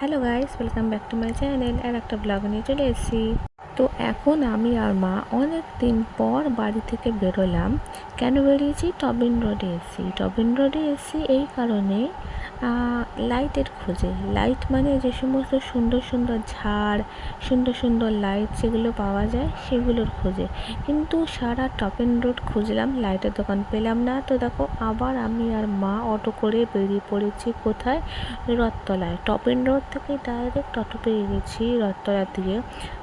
Hello guys, welcome back to my channel. আর একটা blog নিয়ে চলে এসেছি। তো এখন আমি আর মা অনেক দিন পর বাড়ি থেকে বেরোলাম। কেন বেরিয়েছি? টবিন রোডে এসেছি। টবিন রোডে এসেছি এই কারণে, লাইটের খোঁজে। লাইট মানে যে সমস্ত সুন্দর সুন্দর ঝাড়, সুন্দর সুন্দর লাইট যেগুলো পাওয়া যায় সেগুলোর খোঁজে। কিন্তু সারা টবিন রোড খুঁজলাম, লাইটের দোকান পেলাম না। তো দেখো, আবার আমি আর মা অটো করে বেরিয়ে পড়েছি। কোথায়? রথতলায়। টবিন রোড থেকে ডাইরেক্ট অটো পেয়ে গেছি রথতলার দিকে।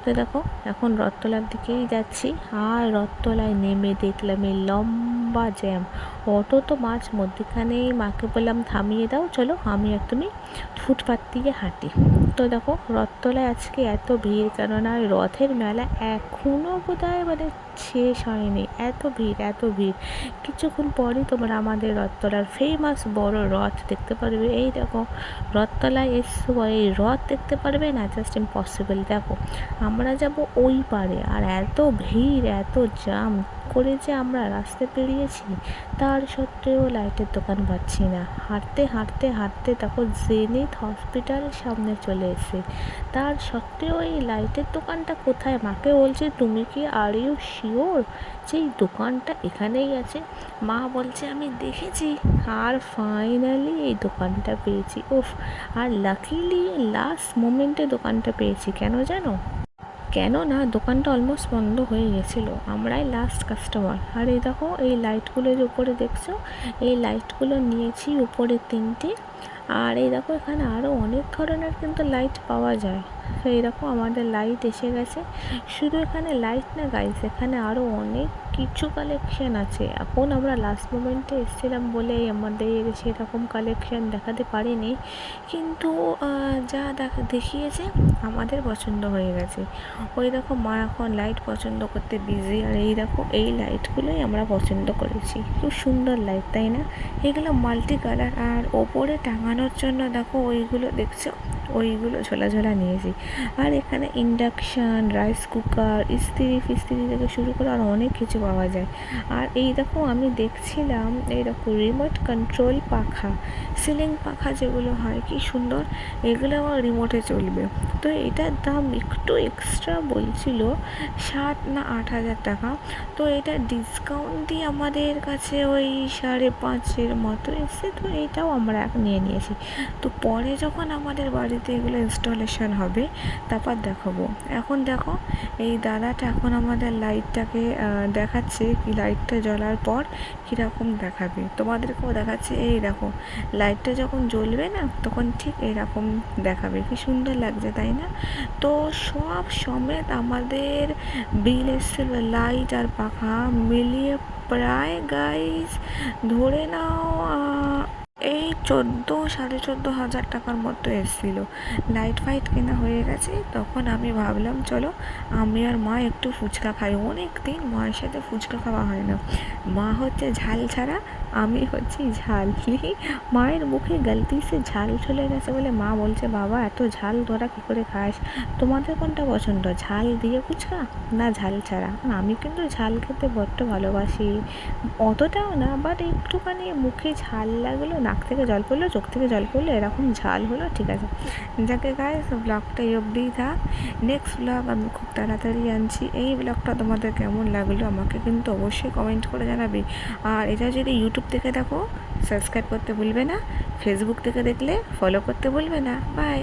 তো দেখো, এখন রথতলার দিকেই যাচ্ছি। আর রথতলায় নেমে দেখলাম এই লম্বা জ্যাম। অটো তো মাঝ মধ্যখানেই। মাকে বললাম থামিয়ে দাও, চলো আমি আর তুমি ফুটপাত দিয়ে হাঁটি। তো দেখো, রথতলায় আজকে এত ভিড়, কেননা রথের মেলা এখনও বোধহয় শেষ হয়নি। এত ভিড়, এত ভিড়। কিছুক্ষণ পরই তোমরা আমাদের রথতলার ফেমাস বড় রথ দেখতে পারবে। এই দেখো, রথতলায় এসছো, এই রথ দেখতে পারবে না? Just impossible. দেখো, আমরা যাব ওই পারে, আর এত ভিড়, এত জাম করে যে আমরা রাস্তা পেরিয়েছি, তার সত্ত্বেও লাইটের দোকান পাচ্ছি না। হাঁটতে হাঁটতে হাঁটতে দেখো, জেনিথ হসপিটাল সামনে চলে এসে, তার সত্ত্বেও এই লাইটের দোকানটা কোথায়? মাকে বলছি, তুমি কি আর ইউ শিওর যে এই দোকানটা এখানেই আছে? মা বলছে আমি দেখেছি। আর ফাইনালি এই দোকানটা পেয়েছি। উফ! আর লাকিলি লাস্ট মোমেন্টে দোকানটা পেয়েছি। কেন জানো? কেননা দোকানটা অলমোস্ট বন্ধ হয়ে গেছিলো, আমরাই লাস্ট কাস্টমার। আর এই দেখো, এই লাইটগুলোর উপরে দেখছো, এই লাইটগুলো নিয়েছি উপরে 3টে। আর এই দেখো, এখানে আরও অনেক ধরনের কিন্তু লাইট পাওয়া যায়। তো এই দেখো, আমাদের লাইট এসে গেছে। শুধু এখানে লাইট না গাইস, এখানে আরও অনেক কিছু কালেকশন আছে। এখন আমরা লাস্ট মোমেন্টে এসেছিলাম বলে আমাদের সেরকম কালেকশন দেখাতে পারিনি, কিন্তু যা দেখিয়েছে আমাদের পছন্দ হয়ে গেছে। ওই দেখো, মা এখন লাইট পছন্দ করতে বিজি। আর এই দেখো, এই লাইটগুলোই আমরা পছন্দ করেছি। খুব সুন্দর লাইট, তাই না? এগুলো মাল্টি কালার। আর ওপরে টাঙানোর জন্য দেখো, ওইগুলো দেখছো, ওইগুলো ঝোলা ঝোলা নিয়েছি। আর এখানে ইন্ডাকশান, রাইস কুকার, ইস্ত্রি ফিস্ত্রি থেকে শুরু করে আর অনেক কিছু পাওয়া যায়। আর এই দেখো, আমি দেখছিলাম, এই দেখো রিমোট কন্ট্রোল পাখা, সিলিং পাখা যেগুলো হয়, কি সুন্দর। এগুলো আমার রিমোটে চলবে। তো এটার দাম একটু এক্সট্রা বলছিল, 7 না 8 হাজার টাকা। তো এটা ডিসকাউন্ট দিয়ে আমাদের কাছে ওই 5.5-এর মতো এসে, তো এইটাও আমরা নিয়ে নিয়েছি। তো পরে যখন আমাদের বাড়িতে এগুলো ইনস্টলেশন হবে তারপর দেখাবো। এখন দেখো, এই দাদাটা এখন আমাদের লাইটটাকে দেখাচ্ছে, কি লাইটটা জ্বলার পর কীরকম দেখাবে। তোমাদেরকেও দেখাচ্ছে। এই দেখো, লাইটটা যখন জ্বলবে না, তখন ঠিক এরকম দেখাবে। কি সুন্দর লাগছে, তাই না? তো সব সমেত আমাদের বিল এসেছিল, লাইট আর পাখা মিলিয়ে প্রায় গাইস ধরে নাও এই 14-14.5 হাজার টাকার মতো এসেছিলো। লাইট ফাইট কেনা হয়ে গেছে। তখন আমি ভাবলাম, চলো আমি আর মা একটু ফুচকা খাই। অনেক দিন মায়ের সাথে ফুচকা খাওয়া হয় না। মা হচ্ছে ঝাল ছাড়া, আমি হচ্ছি ঝাল। মায়ের মুখে গলতি সে ঝাল চলে গেছে বলে মা বলছে, বাবা এত ঝাল তোরা কী করে খাস? তোমাদের কোনটা পছন্দ, ঝাল দিয়ে ফুচকা না ঝাল ছাড়া? আমি কিন্তু ঝাল খেতে বড্ড ভালোবাসি, অতটাও না, বাট একটুখানি মুখে ঝাল লাগলো, নাক থেকে জল পড়লো, চোখ থেকে জল পড়লো, এরকম ঝাল হলো, ঠিক আছে। যাকে গাইস, ব্লগটা এই অবধিই থাক। নেক্সট ব্লগ আমি খুব তাড়াতাড়ি আনছি। এই ব্লগটা তোমাদের কেমন লাগলো আমাকে কিন্তু অবশ্যই কমেন্ট করে জানাবে। আর এটা যদি ইউটিউব থেকে দেখো, সাবস্ক্রাইব করতে ভুলবে না। ফেসবুক থেকে দেখলে ফলো করতে ভুলবে না। বাই।